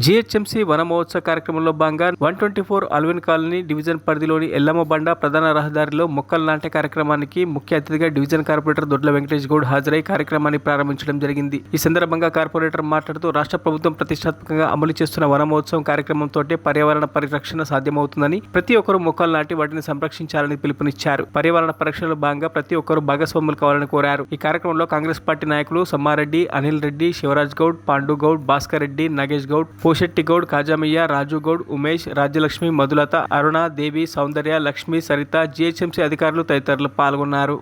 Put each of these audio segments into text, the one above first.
GHMC వన మహోత్సవ కార్యక్రమంలో భాగంగా 124 అల్విన్ కాలనీ డివిజన్ పరిధిలోని ఎల్లమ్మబండ ప్రధాన రహదారిలో మొక్కలు నాటే కార్యక్రమానికి ముఖ్య అతిథిగా డివిజన్ కార్పొరేటర్ దొడ్ల వెంకటేష్ గౌడ్ హాజరై కార్యక్రమాన్ని ప్రారంభించడం జరిగింది. ఈ సందర్భంగా కార్పొరేటర్ మాట్లాడుతూ రాష్ట్ర ప్రభుత్వం ప్రతిష్టాత్మకంగా అమలు చేస్తున్న వన మహోత్సవం కార్యక్రమంతో పర్యావరణ పరిరక్షణ సాధ్యమవుతుందని, ప్రతి ఒక్కరూ మొక్కలు నాటి వాటిని సంరక్షించాలని పిలుపునిచ్చారు. పర్యావరణ పరిరక్షణలో భాగంగా ప్రతి ఒక్కరూ భాగస్వాములు కావాలని కోరారు. ఈ కార్యక్రమంలో కాంగ్రెస్ పార్టీ నాయకులు సమ్మారెడ్డి, అనిల్ రెడ్డి, శివరాజ్ గౌడ్, పాండు గౌడ్, భాస్కర్ రెడ్డి, నాగేష్ గౌడ్, పోషెట్టి గౌడ్, కాజామయ్య, రాజు గౌడ్, ఉమేష్, రాజ్యలక్ష్మి, మధులత, అరుణ, దేవి, సౌందర్య, లక్ష్మి, సరిత, జీహెచ్ఎంసీ అధికారులు తదితరులు పాల్గొన్నారు.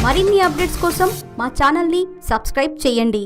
మరిన్ని అప్డేట్స్ కోసం మా ఛానల్ని సబ్స్క్రైబ్ చేయండి.